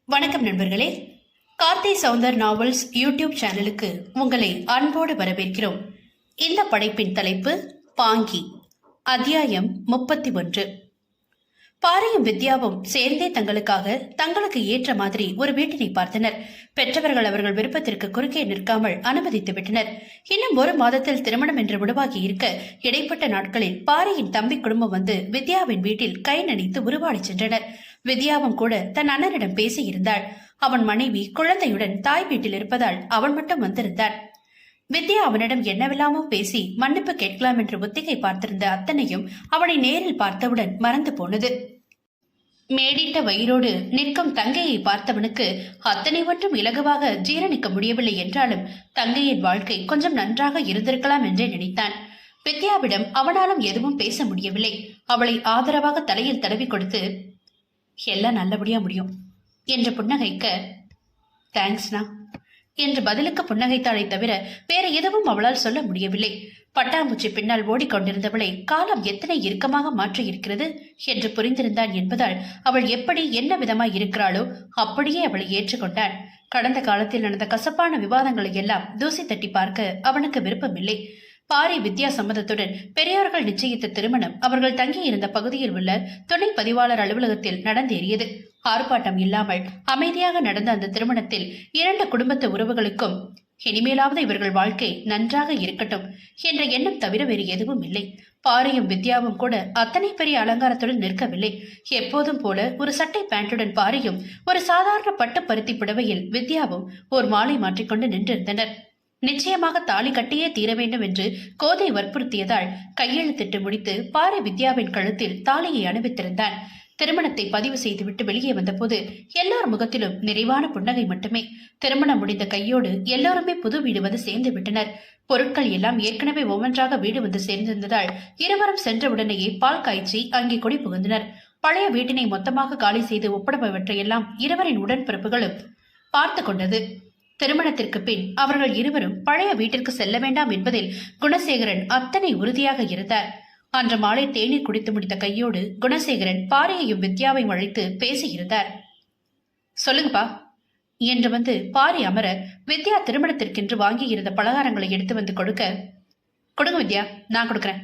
வணக்கம் நண்பர்களே. Karthi Soundar novels YouTube சேனலுக்கு உங்களை அன்போடு வரவேற்கிறோம். இந்த படைப்பின் தலைப்பு பாங்கி, அத்தியாயம் 31. பாரியும் வித்யாவும் சேர்ந்தே தங்களுக்கு ஏற்ற மாதிரி ஒரு வீட்டினை பார்த்தனர். பெற்றவர்கள் அவர்கள் விருப்பத்திற்கு குறுக்கே நிற்காமல் அனுமதித்து விட்டனர். இன்னும் ஒரு மாதத்தில் திருமணம் என்று முடிவாகி இருக்க இடைப்பட்ட நாட்களில் பாரியின் தம்பி குடும்பம் வந்து வித்யாவின் வீட்டில் கை நனைத்து உருவாடி சென்றனர். வித்யாவும் கூட தன் அண்ணனிடம் பேசியிருந்தாள். அவன் மனைவி குழந்தையுடன் தாய் வீட்டில் இருப்பதால் அவன் மட்டும் வந்திருந்தான். வித்யா அவனிடம் என்னவெல்லாமோ பேசி மன்னிப்பு கேட்கலாம் என்று ஒத்திகை பார்த்திருந்த அத்தனையும் அவனை நேரில் பார்த்தவுடன் மறந்து போனது. மேடிட்ட வயிறோடு நிற்கும் தங்கையை பார்த்தவனுக்கு அத்தனை ஒன்றும் இலகுவாக ஜீரணிக்க முடியவில்லை என்றாலும் தங்கையின் வாழ்க்கை கொஞ்சம் நன்றாக இருந்திருக்கலாம் என்றே நினைத்தான். வித்யாவிடம் அவனாலும் எதுவும் பேச முடியவில்லை. அவளை ஆதரவாக தலையில் தடவி கொடுத்து எல்லாம் நல்லபடியா முடியும் என்று புன்னகைக்க, தேங்க்ஸ்னா என்று பதிலுக்கு புன்னகைத்தாளை தவிர வேற எதுவும் அவளால் சொல்ல முடியவில்லை. பட்டாம்பூச்சி பின்னால் ஓடிக்கொண்டிருந்தவளை காலம் எத்தனை இறுக்கமாக மாற்றி இருக்கிறது என்று புரிந்திருந்தான் என்பதால் அவள் எப்படி என்ன விதமாய் இருக்கிறாளோ அப்படியே அவளை ஏற்றுக்கொண்டான். கடந்த காலத்தில் நடந்த கசப்பான விவாதங்களை எல்லாம் தூசி தட்டி பார்க்க அவனுக்கு விருப்பமில்லை. பாரி வித்யா சம்மதத்துடன் பெரியோர்கள் நிச்சயித்த திருமணம் அவர்கள் தங்கியிருந்த பகுதியில் உள்ள துணை பதிவாளர் அலுவலகத்தில் நடந்தேறியது. ஆர்ப்பாட்டம் இல்லாமல் அமைதியாக நடந்த அந்த திருமணத்தில் இரண்டு குடும்பத்து உறவுகளுக்கும் இனிமேலாவது இவர்கள் வாழ்க்கை நன்றாக இருக்கட்டும் என்ற எண்ணம் தவிர வேறு எதுவும் இல்லை. பாரியும் வித்யாவும் கூட அத்தனை பெரிய அலங்காரத்துடன் நிற்கவில்லை. எப்போதும் போல ஒரு சட்டை பேண்டுடன் பாரியும் ஒரு சாதாரண பட்டு பருத்தி புடவையில் வித்யாவும் ஒரு மாலை மாற்றிக்கொண்டு நின்றிருந்தனர். நிச்சயமாக தாலி கட்டியே தீர வேண்டும் என்று கோதை வற்புறுத்தியதால் கையெழுத்திட்டு முடித்து பாரி வித்யாவின் கழுத்தில் தாலியை அணிவித்திருந்தான். திருமணத்தை பதிவு செய்துவிட்டு வெளியே வந்தபோது எல்லார் முகத்திலும் நிறைவான புன்னகை மட்டுமே. திருமணம் முடிந்த கையோடு எல்லோருமே புது வீடு வந்து சேர்ந்து விட்டனர். பொருட்கள் எல்லாம் ஏற்கனவே ஒவ்வொன்றாக வீடு வந்து சேர்ந்திருந்ததால் இருவரும் சென்றவுடனேயே பால் காய்ச்சி அங்கே குடி புகுந்தனர். பழைய வீட்டினை மொத்தமாக காலி செய்து ஒப்படைப்பவற்றையெல்லாம் இருவரின் உடன்பிறப்புகளும் பார்த்து கொண்டது. திருமணத்திற்கு பின் அவர்கள் இருவரும் பழைய வீட்டிற்கு செல்ல வேண்டாம் என்பதில் குணசேகரன் அத்தனை உறுதியாக இருந்தார். அன்று மாலை தேநீர் குடித்து முடித்த கையோடு குணசேகரன் பாரியையும் வித்யாவையும் அழைத்து பேசியிருந்தார். சொல்லுங்கப்பா என்று வந்து பாரி அமர வித்யா திருமணத்திற்கென்று வாங்கியிருந்த பலகாரங்களை எடுத்து வந்து கொடுங்க வித்யா, நான் கொடுக்கிறேன்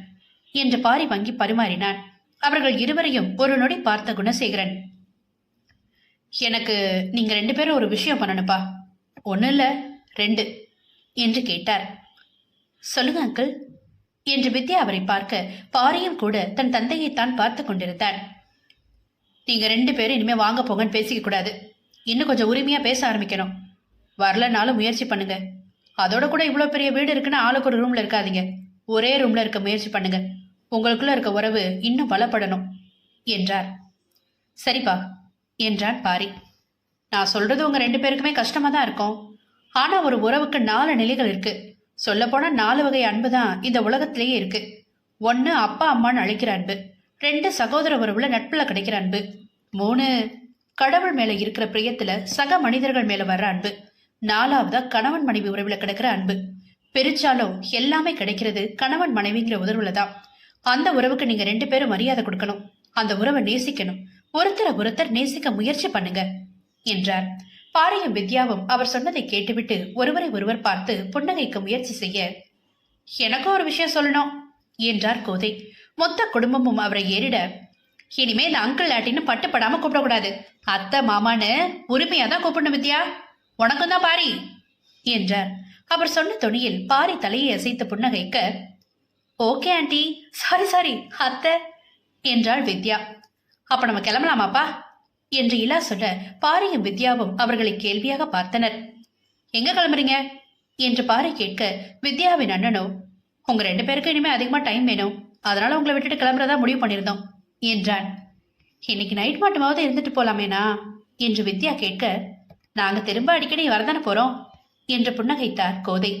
என்று பாரி வாங்கி பரிமாறினான். அவர்கள் இருவரையும் ஒரு நொடி பார்த்த குணசேகரன், எனக்கு நீங்க ரெண்டு பேரும் ஒரு விஷயம் பண்ணணுப்பா. ஒன்னு இல்ல 2 என்று கேட்டார். சொல்லுங்க அங்கிள் என்று வித்யா அவரை பார்க்க பாரியும் கூட தன் தந்தையைத்தான் பார்த்து கொண்டிருந்தான். நீங்க 2 பேரும் இனிமே வாங்க போங்கன்னு பேசிக்க கூடாது. இன்னும் கொஞ்சம் உரிமையா பேச ஆரம்பிக்கணும். வரலனாலும் முயற்சி பண்ணுங்க. அதோட கூட இவ்வளவு பெரிய வீடு இருக்குன்னா ஆளுக்கு ஒரு ரூம்ல இருக்காதீங்க. ஒரே ரூம்ல இருக்க முயற்சி பண்ணுங்க. உங்களுக்குள்ள இருக்க உறவு இன்னும் பலப்படணும் என்றார். சரிப்பா என்றான் பாரி. நான் சொல்றது உங்க 2 பேருக்குமே கஷ்டமா தான் இருக்கும். ஆனா ஒரு உறவுக்கு 4 நிலைகள் இருக்கு. சொல்ல போனா 4 வகை அன்பு தான் இந்த உலகத்திலேயே இருக்கு. 1 அப்பா அம்மான்னு அழைக்கிற அன்பு, 2 சகோதர உறவுல நட்புல கிடைக்கிற அன்பு, 3 கடவுள் மேல இருக்கிற பிரியத்துல சக மனிதர்கள் மேல வர்ற அன்பு, 4வதா கணவன் மனைவி உறவுல கிடைக்கிற அன்பு. பிரிச்சாலும் எல்லாமே கிடைக்கிறது கணவன் மனைவிங்கிற உறவுலதான். அந்த உறவுக்கு நீங்க 2 பேரும் மரியாதை கொடுக்கணும். அந்த உறவை நேசிக்கணும். ஒருத்தர் நேசிக்க முயற்சி பண்ணுங்க என்றார். பாரியும் வித்யாவும் அவர் சொன்னதை கேட்டுவிட்டு ஒருவரை ஒருவர் பார்த்து புன்னகைக்க முயற்சி செய்ய, எனக்கும் ஒரு விஷயம் சொல்லணும் என்றார் கோதை. மொத்த குடும்பமும் அவரை ஏறிட, இனிமே இந்த அங்கிள் ஆட்டின்னு பட்டுப்படாம கூப்பிடக்கூடாது. அத்தை மாமான்னு உரிமையா தான் கூப்பிடணும் வித்யா. உனக்கும் தான் பாரி என்றார். அவர் சொன்ன துணியில் பாரி தலையை அசைத்து புன்னகைக்க, ஓகே ஆண்டி, சாரி அத்தை என்றாள் வித்யா. அப்ப நம்ம கிளம்பலாமாப்பா என்று இலா சொல்ல பாரியும் வித்யாவும் அவர்களை கேள்வியாக பார்த்தனர். எங்க கிளம்புறீங்க என்று பாரி கேட்க வித்யாவின் அண்ணனோ, உங்க 2 பேருக்கு இனிமே அதிகமா டைம் வேணும், அதனால உங்களை விட்டுட்டு கிளம்புறதா முடிவு பண்ணிருந்தோம் என்றான். இன்னைக்கு நைட் மட்டுமாவது இருந்துட்டு போலாமேனா என்று வித்யா கேட்க, நாங்க திரும்ப அடிக்கடி வரதானே போறோம் என்று புன்னகைத்தார் கோதை.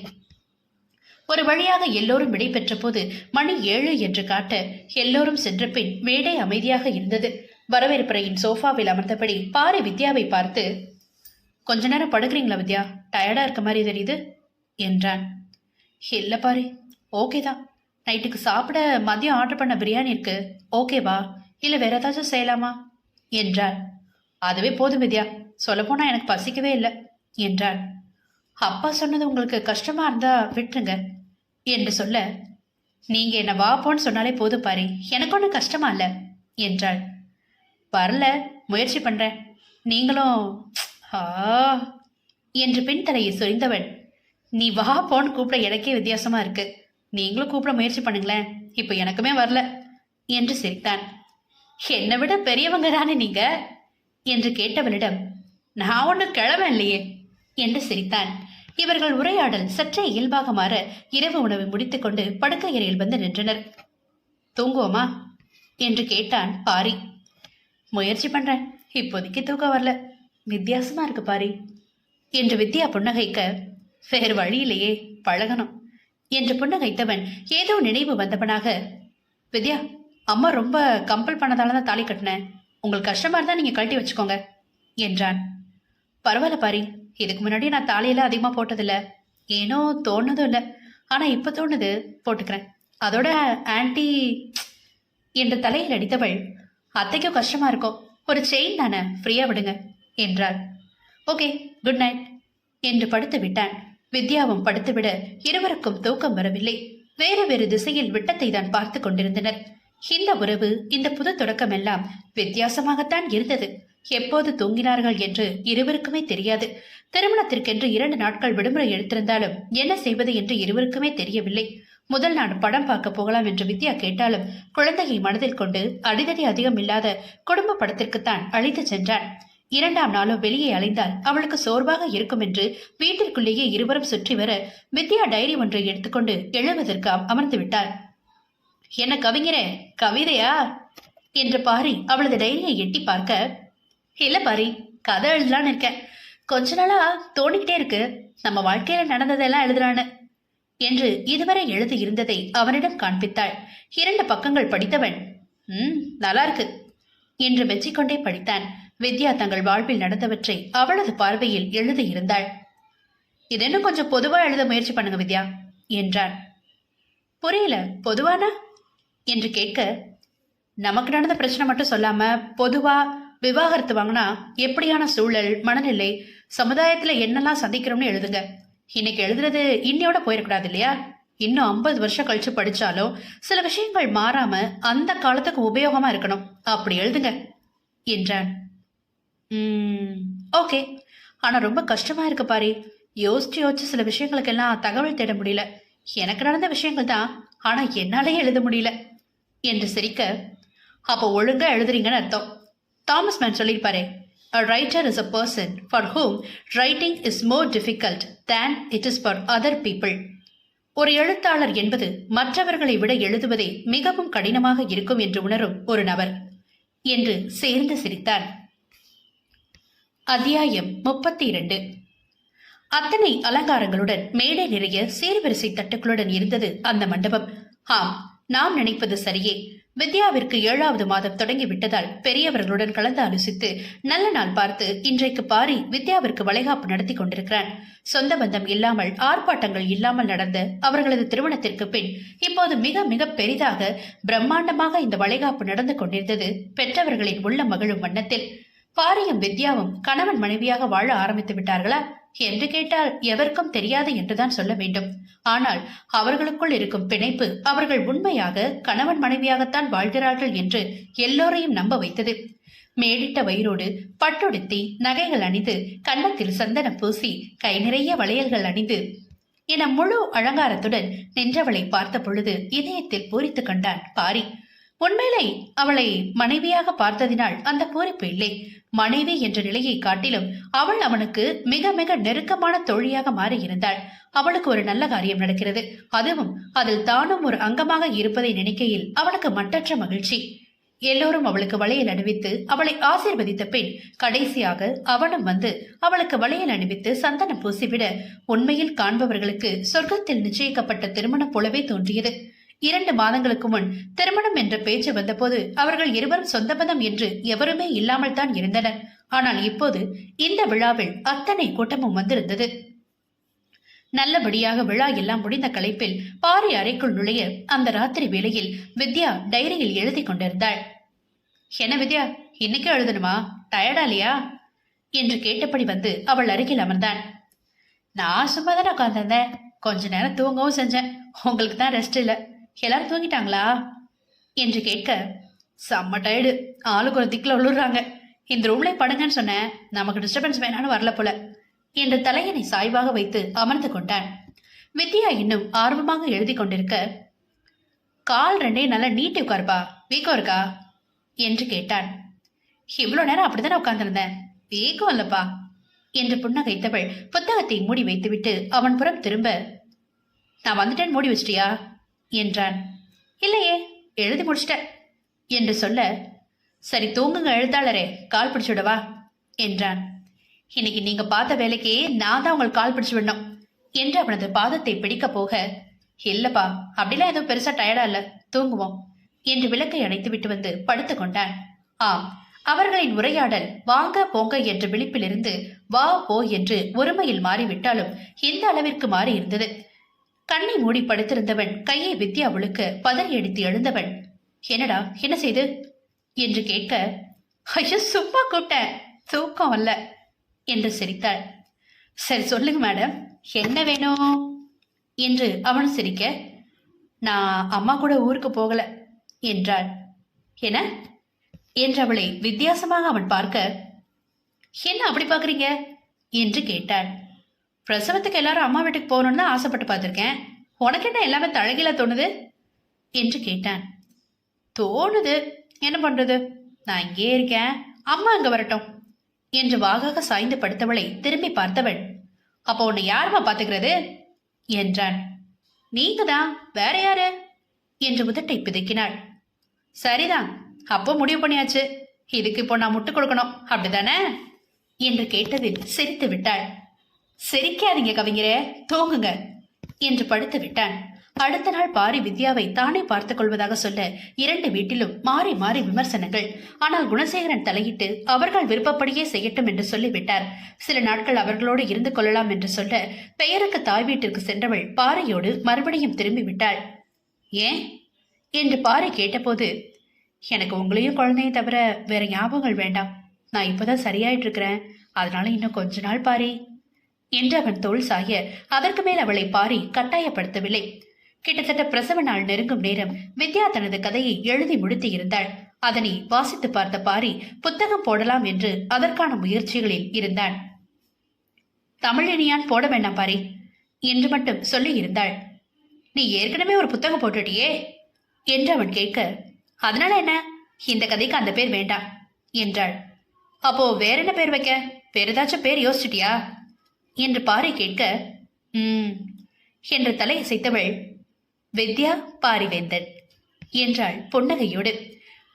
ஒரு வழியாக எல்லோரும் விடை பெற்ற போது மணி 7 என்று காட்ட எல்லோரும் சென்ற பின் மேடை அமைதியாக இருந்தது. வரவேற்பறையின் சோஃபாவில் அமர்ந்தபடி பாரி வித்யாவை பார்த்து, கொஞ்ச நேரம் படுக்கிறீங்களா வித்யா, டயர்டா இருக்க மாதிரி தெரியுது என்றான். இல்ல பாரி, ஓகேதான். நைட்டுக்கு சாப்பிட மதியம் ஆர்டர் பண்ண பிரியாணி இருக்கு, ஓகேவா இல்ல வேற ஏதாச்சும் செய்யலாமா என்றாள். அதுவே போதும் வித்யா, சொல்லப்போனா எனக்கு பசிக்கவே இல்லை என்றாள். அப்பா சொன்னது உங்களுக்கு கஷ்டமா இருந்தா விட்டுருங்க என்று சொல்ல, நீங்க என்ன வா போன்னு சொன்னாலே போதும் பாரி, எனக்கு ஒன்றும் கஷ்டமா இல்ல என்றாள். வரல, முயற்சி பண்றேன். நீங்களும் ஆ என்று பின் தலையை சொரிந்தவன், நீ வா போன்னு கூப்பிட எனக்கே வித்தியாசமா இருக்கு, நீங்களும் கூப்பிட முயற்சி பண்ணுங்களேன், இப்ப எனக்குமே வரல என்று சிரித்தான். என்னை விட பெரியவங்க தானே நீங்க என்று கேட்டவளிடம், நான் ஒன்னும் கிழமை இல்லையே என்று சிரித்தான். இவர்கள் உரையாடல் சற்றே இயல்பாக மாற இரவு உணவை முடித்துக்கொண்டு படுக்கை அறையில் வந்து நின்றனர். தூங்குவோமா என்று கேட்டான் பாரி. முயற்சி பண்றேன், இப்போதைக்கு தூக்கம் வரல, வித்தியாசமா இருக்கு பாரி என்று வித்யா புன்னகைக்க, வேறு வழியிலேயே பழகணும் என்று புன்னகைத்தவன் ஏதோ நினைவு வந்தவனாக, வித்யா, அம்மா ரொம்ப கம்பல் பண்ணதாலதான் தாலி கட்டினேன், உங்களுக்கு கஷ்டமா இருந்தா நீங்க கழட்டி வச்சுக்கோங்க என்றான். பரவாயில்ல பாரி, இதுக்கு முன்னாடி நான் தாலியெல்லாம் அதிகமா போட்டதில்ல, ஏனோ தோணுதும் இல்லை, ஆனா இப்ப தோணுது, போட்டுக்கிறேன். அதோட ஆன்டி என்று தலையில் அடித்தவள், அத்தைக்கும் கஷ்டமா இருக்கும், ஒரு செயின் தானே, ஃப்ரீயா விடுங்க என்றாள். ஓகே, குட் நைட் என்று படுத்து விட்டான். வித்யாவும் படுத்துவிட இருவருக்கும் தூக்கம் வரவில்லை. வேறு வேறு திசையில் விட்டத்தை தான் பார்த்து கொண்டிருந்தனர். இந்த உறவு, இந்த புது தொடக்கம் எல்லாம் வித்தியாசமாகத்தான் இருந்தது. எப்போது தூங்கினார்கள் என்று இருவருக்குமே தெரியாது. திருமணத்திற்கென்று 2 நாட்கள் விடுமுறை எடுத்திருந்தாலும் என்ன செய்வது என்று இருவருக்குமே தெரியவில்லை. முதல் நாள் படம் பார்க்க போகலாம் என்று வித்யா கேட்டாலும் குழந்தையை மனதில் கொண்டு அடிதடி அதிகம் இல்லாத குடும்ப படத்திற்குத்தான் அழைத்து சென்றான். 2ஆம் நாளும் வெளியே அலைந்தால் அவளுக்கு சோர்வாக இருக்கும் என்று வீட்டிற்குள்ளேயே இருவரும் சுற்றி வர வித்யா டைரி ஒன்றை எடுத்துக்கொண்டு எழுவதற்கு அமர்ந்து விட்டாள். என்ன கவிஞரே, கவிதையா என்று பாரி அவளது டைரியை எட்டி பார்க்க, இல்ல பாரி, கதை எழுதலான்னு இருக்கேன், கொஞ்ச நாளா தோணிக்கிட்டே இருக்கு, நம்ம வாழ்க்கையில நடந்ததெல்லாம் எழுதுறான்னு என்று இதுவரை எழுதி இருந்ததை அவனிடம் காண்பித்தாள். 2 பக்கங்கள் படித்தவன், நல்லா இருக்கு என்று மெச்சிக்கொண்டே படித்தான். வித்யா தங்கள் வாழ்வில் நடந்தவற்றை அவளது பார்வையில் எழுதியிருந்தாள். இது இன்னும் கொஞ்சம் பொதுவா எழுத முயற்சி பண்ணுங்க வித்யா என்றான். புரியல, பொதுவானா என்று கேட்க, நமக்கு நடந்த பிரச்சனை மட்டும் சொல்லாம பொதுவா விவாகரத்து வாங்கினா எப்படியான சூழல், மனநிலை, சமுதாயத்துல என்னெல்லாம் சந்திக்கிறோம்னு எழுதுங்க. இன்னைக்கு எழுதுறது இன்னையோட போயிடக்கூடாது இல்லையா? இன்னும் 50 வருஷம் கழிச்சு படிச்சாலும் சில விஷயங்கள் மாறாம அந்த காலத்துக்கு உபயோகமா இருக்கணும், அப்படி எழுதுங்க என்றான். ஓகே, ஆனா ரொம்ப கஷ்டமா இருக்கு பாரி, யோசிச்சு யோசிச்சு சில விஷயங்களுக்கெல்லாம் தகவல் தேட முடியல. எனக்கு நடந்த விஷயங்கள் தான், ஆனா என்னாலே எழுத முடியல என்று சிரிக்க, அப்போ ஒழுங்கா எழுதுறீங்கன்னு அர்த்தம். தாமஸ் மேன் சொல்லியிருப்பாரே, a writer is a person for whom writing is more difficult than it is for other people. ஒரு எழுத்தாளர் என்பது மற்றவர்களை விட எழுதுவதே மிகவும் கடினமாக இருக்கும் என்று உணரும் ஒரு நபர் என்று சேர்ந்து சிரித்தான். அத்தியாயம் 32. அத்தனை அலங்காரங்களுடன் மேடை நிறைய சீர்வரிசை தட்டுக்களுடன் இருந்தது அந்த மண்டபம். ஆம், நாம் நினைப்பது சரியே. வித்யாவிற்கு 7வது மாதம் தொடங்கி விட்டதால் பெரியவர்களுடன் கலந்து ஆலோசித்து நல்ல நாள் பார்த்து இன்றைக்கு பாரி வித்யாவிற்கு வளைகாப்பு நடத்தி கொண்டிருக்கிறான். சொந்த பந்தம் இல்லாமல், ஆர்ப்பாட்டங்கள் இல்லாமல் நடந்த அவர்களது திருமணத்திற்கு பின் இப்போது மிக மிக பெரிதாக பிரம்மாண்டமாக இந்த வளைகாப்பு நடந்து கொண்டிருந்தது பெற்றவர்களின் உள்ள மகிழும் வண்ணத்தில். பாரியும் வித்யாவும் கணவன் மனைவியாக வாழ ஆரம்பித்து விட்டார்களா என்று கேட்டால் எவருக்கும் தெரியாது என்றுதான் சொல்ல வேண்டும். ஆனால் அவர்களுக்குள் இருக்கும் பிணைப்பு அவர்கள் உண்மையாக கணவன் மனைவியாகத்தான் வாழ்கிறார்கள் என்று எல்லோரையும் நம்ப வைத்தது. மேடிட்ட வயிறோடு பட்டுடுத்தி நகைகள் அணிந்து கன்னத்தில் சந்தனம் பூசி கை நிறைய வளையல்கள் அணிந்து என முழு அலங்காரத்துடன் நின்றவளை பார்த்த பொழுது இதயத்தில் பூரித்து கண்டான் பாரி. உண்மையிலே அவளை மனைவியாக பார்த்ததினால் அந்த பூரிப்பு இல்லை. மனைவி என்ற நிலையை காட்டிலும் அவள் அவனுக்கு மிக மிக நெருக்கமான தோழியாக மாறியிருந்தாள். அவளுக்கு ஒரு நல்ல காரியம் நடக்கிறது, அதுவும் அதில் தானும் ஒரு அங்கமாக இருப்பதை நினைக்கையில் அவளுக்கு மட்டற்ற மகிழ்ச்சி. எல்லோரும் அவளுக்கு வளையல் அணிவித்து அவளை ஆசீர்வதித்த பின் கடைசியாக அவனும் வந்து அவளுக்கு வளையல் அணிவித்து சந்தனம் பூசிவிட உண்மையில் காண்பவர்களுக்கு சொர்க்கத்தில் நிச்சயிக்கப்பட்ட திருமணம் போலவே தோன்றியது. 2 மாதங்களுக்கு முன் திருமணம் என்ற பேச்சு வந்தபோது அவர்கள் இருவரும் சொந்த பந்தம் என்று எவருமே இல்லாமல் தான் இருந்தனர். ஆனால் இப்போது இந்த விழாவில் அத்தனை கூட்டமும் வந்திருந்தது. நல்லபடியாக விழா எல்லாம் முடிந்த களைப்பில் பாரி அறைக்குள் நுழைய அந்த ராத்திரி வேளையில் வித்யா டைரியில் எழுதி கொண்டிருந்தாள். என்ன வித்யா, இன்னைக்கு எழுதணுமா? டயர்டா இல்லையா என்று கேட்டபடி வந்து அவள் அருகில் அமர்ந்தான். நான் சும்மா தானே உட்காந்துருந்தேன், கொஞ்ச நேரம் தூங்கவும் செஞ்சேன். உங்களுக்கு தான் ரெஸ்ட் இல்லை, எல்லாரும் தூங்கிட்டாங்களா என்று கேட்க, செம்ம டயர்டு, ஆளுக்கு ஒரு திக்கில் உள்ளுறாங்க, இந்த ரூம்ல படுங்கன்னு சொன்னேன், நமக்கு டிஸ்டர்பன்ஸ் வேணான்னு வரல போல என்று தலையணை சாய்வாக வைத்து அமர்ந்து கொண்டான். வித்யா இன்னும் ஆர்வமாக எழுதி கொண்டிருக்க, கால் ரெண்டே நல்லா நீட்டி உட்காருப்பா, வீக்கம் இருக்கா என்று கேட்டான். இவ்வளோ நேரம் அப்படித்தானே உட்கார்ந்திருந்தேன், வீக்கம் இல்லப்பா என்று புன்னகைத்தவள் புத்தகத்தை மூடி வைத்துவிட்டு அவன் புறம் திரும்ப, நான் வந்துட்டேன் மூடி வச்சிட்டியா என்றான். இல்லையே, எழுதி முடிச்சிட்ட என்று சொல்ல, சரி தூங்குங்க எழுத்தாளரே, கால் பிடிச்சு விடவா என்றான். இன்னைக்கு நீங்க பார்த்த வேலைக்கு நான் தான் உங்களுக்கு கால் பிடிச்சு விடணும் என்று அவனது பாதத்தை பிடிக்க போக, இல்லப்பா அப்படிலாம் எதுவும் பெருசா டயர்டா இல்ல, தூங்குவோம் என்று விளக்கை அணைத்து விட்டு வந்து படுத்து கொண்டான். ஆம், அவர்களின் உரையாடல் வாங்க போங்க என்ற விழிப்பிலிருந்து வா போ என்று ஒருமையில் மாறிவிட்டாலும் எந்த அளவிற்கு மாறி இருந்தது. கண்ணை மூடி படுத்திருந்தவன் கையை வித்யா உழுக்க பதறி அடித்து எழுந்தவன், என்னடா என்ன செய்து என்று கேட்க, ஐயோ சும்மா கூப்பிட்டேன், தூக்கம் அல்ல என்று சிரித்தாள். சரி சொல்லுங்க மேடம், என்ன வேணும் என்று அவன் சிரிக்க, நான் அம்மா கூட ஊருக்கு போகல என்றாள். என என்று அவளை வித்தியாசமாக அவன் பார்க்க, என்ன அப்படி பாக்குறீங்க என்று கேட்டாள். பிரசவத்துக்கு எல்லாரும் அம்மா வீட்டுக்கு போகணும்னு தான் ஆசைப்பட்டு பார்த்திருக்கேன், உனக்கு என்ன எல்லாமே தழகில தோணுது என்று கேட்டான். தோணுது, என்ன பண்றது, நான் இங்கே இருக்கேன், அம்மா அங்க வரட்டும் என்று வாகாக சாய்ந்து படுத்தவளை திரும்பி பார்த்தவள், அப்போ உன்னை யாருமா பாத்துக்கிறது என்றான். நீங்க தான், வேற யாரு என்று உதட்டை பிதுக்கினாள். சரிதான், அப்போ முடிவு பண்ணியாச்சு, இதுக்கு இப்போ நான் முட்டு கொடுக்கணும் அப்படிதானே என்று கேட்டதில் சிரித்து விட்டாள். சிரிக்காதீங்க கவிஞரே, தூங்குங்க என்று படுத்து விட்டான். அடுத்த நாள் பாரி வித்யாவை தானே பார்த்துக் கொள்வதாக சொல்ல இரண்டு வீட்டிலும் மாறி மாறி விமர்சனங்கள். ஆனால் குணசேகரன் தலையிட்டு அவர்கள் விருப்பப்படியே செய்யட்டும் என்று சொல்லிவிட்டார். சில நாட்கள் அவர்களோடு இருந்து கொள்ளலாம் என்று சொல்ல பெயருக்கு தாய் வீட்டிற்கு சென்றவள் பாரியோடு மறுபடியும் திரும்பி விட்டாள். ஏன் என்று பாரி கேட்டபோது, எனக்கு உங்களையும் குழந்தையும் தவிர வேற ஞாபகங்கள் வேண்டாம், நான் இப்பதான் சரியாயிட்டு இருக்கிறேன், அதனால இன்னும் கொஞ்ச நாள் பாரி என்று அவன் தோள் சாய அதற்கு மேல் அவளை பாரி கட்டாயப்படுத்தவில்லை. கிட்டத்தட்ட பிரசவ நாள் நெருங்கும் நேரம் வித்யா தனது கதையை எழுதி முடித்து இருந்தாள். அதனை வாசித்து பார்த்த பாரி புத்தகம் போடலாம் என்று அதற்கான முயற்சிகளில் இருந்தான். தமிழினியான் போட வேண்டாம் பாரி என்று மட்டும் சொல்லி இருந்தாள். நீ ஏற்கனவே ஒரு புத்தகம் போட்டுட்டியே என்று அவன் கேட்க, அதனால என்ன, இந்த கதைக்கு அந்த பேர் வேண்டாம் என்றாள். அப்போ வேற என்ன பேர் வைக்க, வேற ஏதாச்சும் பேர் யோசிச்சிட்டியா என்று பாரி கேட்க, என்று தலையசைத்தவள், வித்யா பாரிவேந்தன் என்றாள் புன்னகையோடு.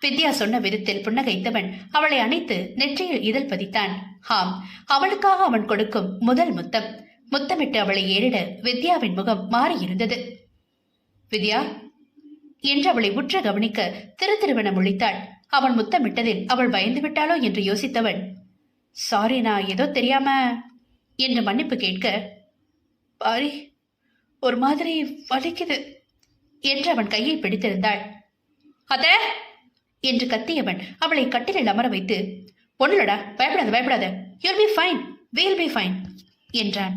வித்யா சொன்ன விதத்தில் புன்னகைத்தவன் அவளை அணைத்து நெற்றியில் இதழ் பதித்தான். ஆம், அவளுக்காக அவன் கொடுக்கும் முதல் முத்தம். முத்தமிட்டு அவளை ஏறிட வித்யாவின் முகம் மாறியிருந்தது. வித்யா என்று அவளை உற்ற கவனிக்க திருவென முழித்தாள். அவன் முத்தமிட்டதில் அவள் பயந்து விட்டாளோ என்று யோசித்தவன், சாரி நான் ஏதோ தெரியாம என்று மன்னிப்பு கேட்க, பாரி ஒரு மாதிரி வலிக்குது என்று அவன் கையை பிடித்திருந்தாள். அத என்று கத்தியவன் அவளை கட்டிலில் அமர வைத்து, ஒண்ணுலடா, பயப்படாத பயப்படாத, you'll be fine, we'll be fine என்றான்.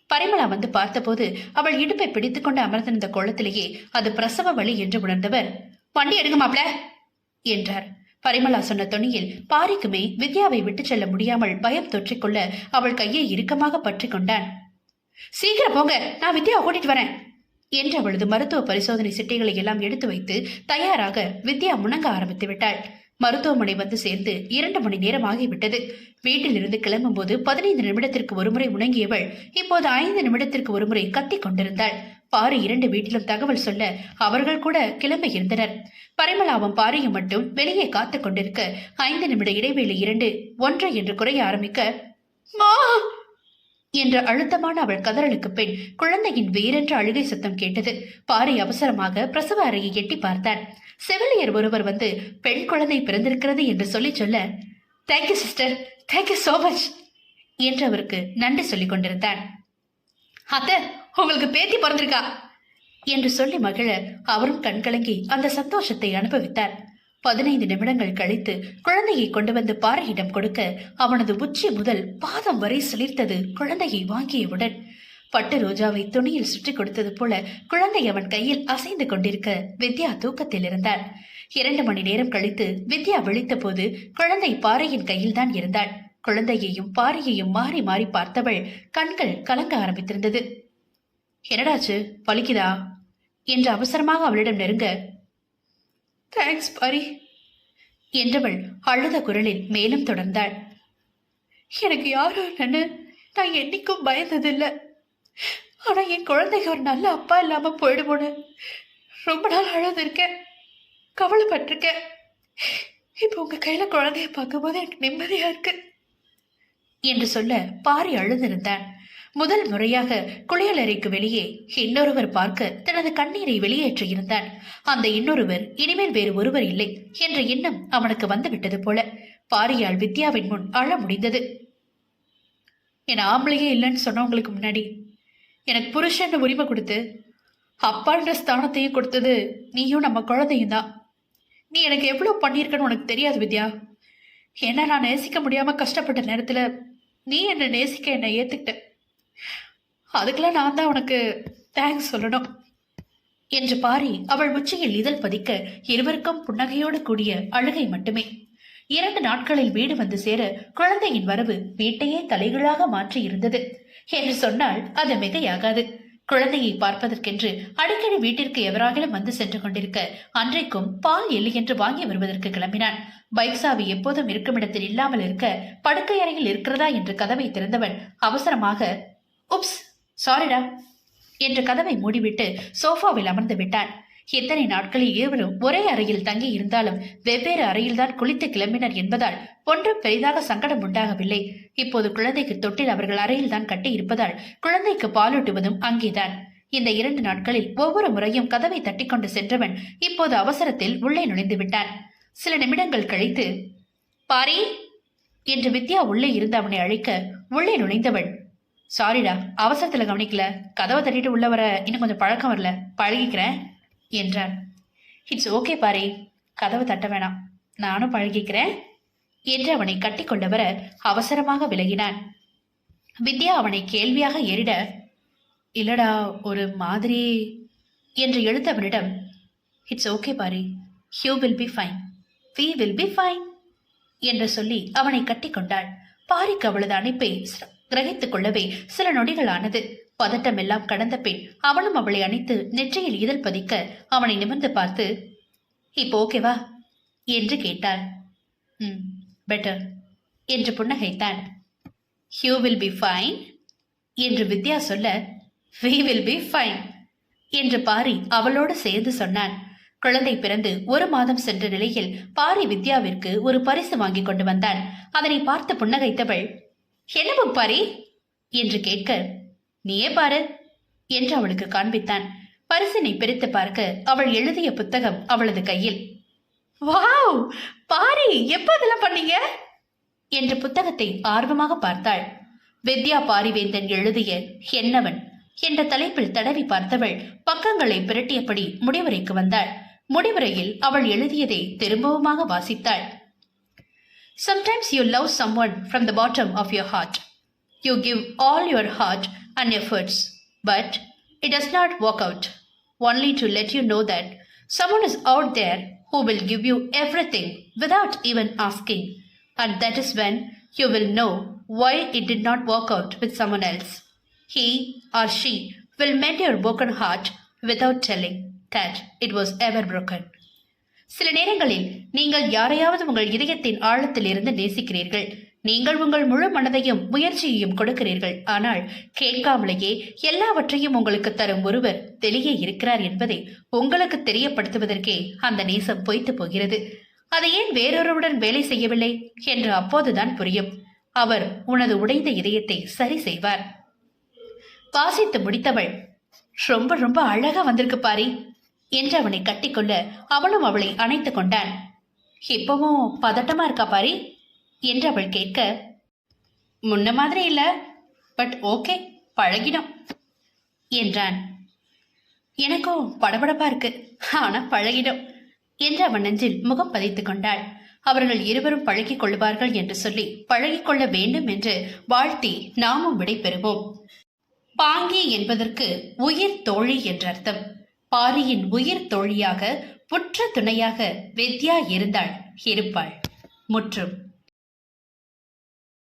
பரிமளா வந்து பார்த்தபோது அவள் இடுப்பை பிடித்துக் கொண்டு அமர்ந்திருந்த கோலத்திலேயே அது பிரசவ வலி என்று உணர்ந்தவர், வண்டி எடுங்க மாப்ள என்றார். பரிமளா சொன்ன தொனியில் பாரிக்குமே வித்யாவை விட்டு செல்ல முடியாமல் பயம் தொற்றிக்கொள்ள அவள் கையை இறுக்கமாக பற்றி கொண்டான். சீக்கிரம் போங்க, நான் வித்யாவை கூட்டிட்டு வரேன் என்று அவளது மருத்துவ பரிசோதனை சிட்டைகளை எல்லாம் எடுத்து வைத்து தயாராக வித்யா முணங்க ஆரம்பித்து விட்டாள். மருத்துவமனை வந்து சேர்ந்து 2 மணி நேரம் ஆகிவிட்டது. வீட்டில் இருந்து கிளம்பும் போது 15 நிமிடத்திற்கு ஒருமுறை முணங்கியவள் இப்போது 5 நிமிடத்திற்கு ஒருமுறை கத்தி கொண்டிருந்தாள். பாரி 2 வீட்டிலும் தகவல் சொல்ல அவர்கள் கூட கிளம்ப இருந்தனர். பரிமளாவும் பாரியும் மட்டும் வெளியே காத்து கொண்டிருக்க 5 நிமிட இடைவேளை 2, 1 என்று குறைய ஆரம்பிக்க, மா என்ற அழுத்தமான அவள் கதறலுக்கு பின் குழந்தையின் வேறென்ற அழுகை சத்தம் கேட்டது. பாரி அவசரமாக பிரசவ அறையை எட்டி பார்த்தான். செவிலியர் ஒருவர் வந்து பெண் குழந்தை பிறந்திருக்கிறது என்று சொல்ல, thank you sister, thank you so much என்று அவருக்கு நன்றி சொல்லிக் கொண்டிருந்தான். அத்த, உங்களுக்கு பேத்தி பிறந்திருக்கா என்று சொல்லி மகிழ அவரும் கண்கலங்கி அந்த சந்தோஷத்தை அனுபவித்தார். 15 நிமிடங்கள் கழித்து குழந்தையை கொண்டு வந்து பாரியிடம் கொடுக்க அவனது உச்சி முதல் பாதம் வரை சிலிர்த்தது. குழந்தையை வாங்கியவுடன் பட்டு ரோஜாவை துணியில் சுற்றி கொடுத்தது போல குழந்தை அவன் கையில் அசைந்து கொண்டிருக்க வித்யா தூக்கத்தில் இருந்தாள். 2 மணி நேரம் கழித்து வித்யா விழித்த போது குழந்தை பாறையின் கையில் தான் இருந்தாள். குழந்தையையும் பாறையையும் மாறி மாறி பார்த்தவள் கண்கள் கலங்க ஆரம்பித்திருந்தது. என்னடாச்சு, வலிக்குதா என்று அவசரமாக அவளிடம் நெருங்க, தேங்க்ஸ் பாரி என்றவள் அழுத குரலில் மேலும் தொடர்ந்தாள். எனக்கு யாரும் இல்லைன்னு நான் என்னைக்கும் பயந்ததில்லை. ஆனா என் குழந்தைக்கு ஒரு நல்ல அப்பா இல்லாம போயிடுமோன்னு ரொம்ப நாள் அழுது இருக்கேன், கவலைப்பட்டிருக்கேன். இப்ப உங்க கையில குழந்தைய பார்க்கும்போது எனக்கு நிம்மதியா இருக்கு என்று சொல்ல பாரி அழுதிருந்தான். முதல் முறையாக குளியலறைக்கு வெளியே இன்னொருவர் பார்க்க தனது கண்ணீரை வெளியேற்றியிருந்தான். அந்த இன்னொருவர் இனிமேல் வேறு ஒருவர் இல்லை என்ற எண்ணம் அவனுக்கு வந்துவிட்டது போல பாரியால் வித்யாவின் முன் அழ முடிந்தது. என் ஆம்பளையே இல்லைன்னு சொன்னவங்களுக்கு முன்னாடி எனக்கு புருஷன் உரிமை கொடுத்து அப்பான்ற ஸ்தானத்தையும் கொடுத்தது நீயும் நம்ம குழந்தையும் தான். நீ எனக்கு எவ்வளவு பண்ணியிருக்கன்னு உனக்கு தெரியாது வித்யா. ஏன்னா நான் நேசிக்க முடியாம கஷ்டப்பட்ட நேரத்துல நீ என்னை நேசிக்க என்னை ஏத்துக்கிட்ட. அதுக்கெல்லாம் நான் தான் உனக்கு தேங்க்ஸ் சொல்லணும் என்று பாரி அவள் உச்சியில் இதழ் பதிக்க இருவருக்கும் புன்னகையோடு கூடிய அழுகை மட்டுமே. 2 நாட்களில் வீடு வந்து சேர குழந்தையின் வரவு வீட்டையே தலைகளாக மாற்றி இருந்தது என்று சொன்னால் அது மிகையாகாது. குழந்தையை பார்ப்பதற்கென்று அடிக்கடி வீட்டிற்கு எவராகிலும் வந்து சென்று கொண்டிருக்க அன்றைக்கும் பால் எள்ளி என்று வாங்கி வருவதற்கு கிளம்பினான். பைக் சாவி எப்போதும் இருக்குமிடத்தில் இல்லாமல் இருக்க படுக்கை அறையில் இருக்கிறதா என்று கதவை திறந்தவன் அவசரமாக உப்ஸ் சாரிடா என்று கதவை மூடிவிட்டு சோஃபாவில் அமர்ந்து விட்டான். எத்தனை நாட்களில் இருவரும் ஒரே அறையில் தங்கி இருந்தாலும் வெவ்வேறு அறையில்தான் குளித்து கிளம்பினர் என்பதால் ஒன்றும் பெரிதாக சங்கடம் உண்டாகவில்லை. இப்போது குழந்தைக்கு தொட்டில் அவர்கள் அறையில் தான் கட்டி இருப்பதால் குழந்தைக்கு பாலூட்டுவதும் அங்கேதான். இந்த 2 நாட்களில் ஒவ்வொரு முறையும் கதவை தட்டிக்கொண்டு சென்றவன் இப்போது அவசரத்தில் உள்ளே நுழைந்து விட்டான். சில நிமிடங்கள் கழித்து பாரி என்று வித்யா உள்ளே இருந்து அவனை அழைக்க உள்ளே நுழைந்தவன், சாரிடா அவசரத்துல கவனிக்கல, கதவை தட்டிட்டு உள்ள வர இன்னும் கொஞ்சம் பழக்கம் வரல, பழகிக்கிறேன் என்றான். இட்ஸ் ஓகே பாரி, கதவு தட்ட வேணாம், நானும் பழகிக்கிறேன் என்று அவனை கட்டி கொண்டு வர அவசரமாக விலகினான். வித்யா அவனை கேள்வியாக ஏறிட, இல்லடா ஒரு மாதிரி என்று எழுத்தவனிடம், it's okay Paari, you will be fine, we will be fine என்று சொல்லி அவனை கட்டி கொண்டாள். பாரிக்கு அவளது அணைப்பை கிரகித்துக் கொள்ளவே சில நொடிகள் ஆனது. பதட்டம் எல்லாம் கடந்த பின் அவனும் அவளை அணைத்து நெற்றியில் இதழ் பதிக்க அவனை நிமிர்ந்து பார்த்து, இப்போ ஓகேவா என்று கேட்டாள். பெட்டர் என்று புன்னகைத்தான். யூ வில் பி ஃபைன் என்று வித்யா சொல்ல, வி வில் பி ஃபைன் என்று பாரி அவளோடு சேர்ந்து சொன்னான். குழந்தை பிறந்து 1 மாதம் சென்ற நிலையில் பாரி வித்யாவிற்கு ஒரு பரிசு வாங்கி கொண்டு வந்தான். அதனை பார்த்து புன்னகைத்தவள், என்ன புக் பாரி என்று கேட்க, நீயே பாரு என்று அவளுக்கு காண்பித்தான். பரிசினை பிரித்து பார்க்க அவள் எழுதிய புத்தகம் அவளது கையில். வாவ் பாரி, எப்ப இதெல்லாம் பண்ணீங்க என்று புத்தகத்தை ஆர்வமாக பார்த்தாள். வித்யா பாரிவேந்தன் எழுதிய என்னவன் என்ற தலைப்பில் தடவி பார்த்தவள் பக்கங்களை பிரட்டியபடி முடிவுரைக்கு வந்தாள். முடிவுரையில் அவள் எழுதியதை திரும்பவுமாக வாசித்தாள். Sometimes you love someone from the bottom of your heart. You give all your heart and efforts, but it does not work out, only to let you know that someone is out there who will give you everything without even asking, and that is when you will know why it did not work out with someone else. He or she will mend your broken heart without telling that it was ever broken. சில நேரங்களில் நீங்கள் யாரையாவது உங்கள் இதயத்தின் ஆழத்தில் இருந்து நேசிக்கிறீர்கள். நீங்கள் உங்கள் முழு மனதையும் முயற்சியையும் கொடுக்கிறீர்கள். ஆனால் கேட்காமலேயே எல்லாவற்றையும் உங்களுக்கு தரும் ஒருவர் வெளியே இருக்கிறார் என்பதை உங்களுக்கு தெரியப்படுத்துவதற்கே அந்த நேசம் பொய்த்து போகிறது. அதை ஏன் வேறொருவருடன் வேலை செய்யவில்லை என்று அப்போதுதான் புரியும். அவர் உனது உடைந்த இதயத்தை சரி செய்வார். வாசித்து முடித்தவள், ரொம்ப ரொம்ப அழகா வந்திருக்கு பாரி என்று அவனை கட்டிக்கொள்ள அவனும் அவளை அணைத்து கொண்டான். இப்பவும் பதட்டமா இருக்கா பாரி என்று அவள் கேட்க, முன்ன மாதிரி இல்ல, பட் ஓகே பழகிடும் என்றான். எனக்கும் படபடப்பா இருக்கு, ஆனா பழகிடும் என்று அவன் நெஞ்சில் முகம் பதித்துக் கொண்டாள். அவர்கள் இருவரும் பழகிக் கொள்வார்கள் என்று சொல்லி பழகிக் கொள்ள வேண்டும் என்று வாழ்த்தி நாமும் விடை பெறுவோம். பாங்கி என்பதற்கு உயிர் தோழி என்றர்த்தம். பாரியின் உயிர் தோழியாக உற்ற துணையாக வித்யா இருந்தாள், இருப்பாள். முற்றும்.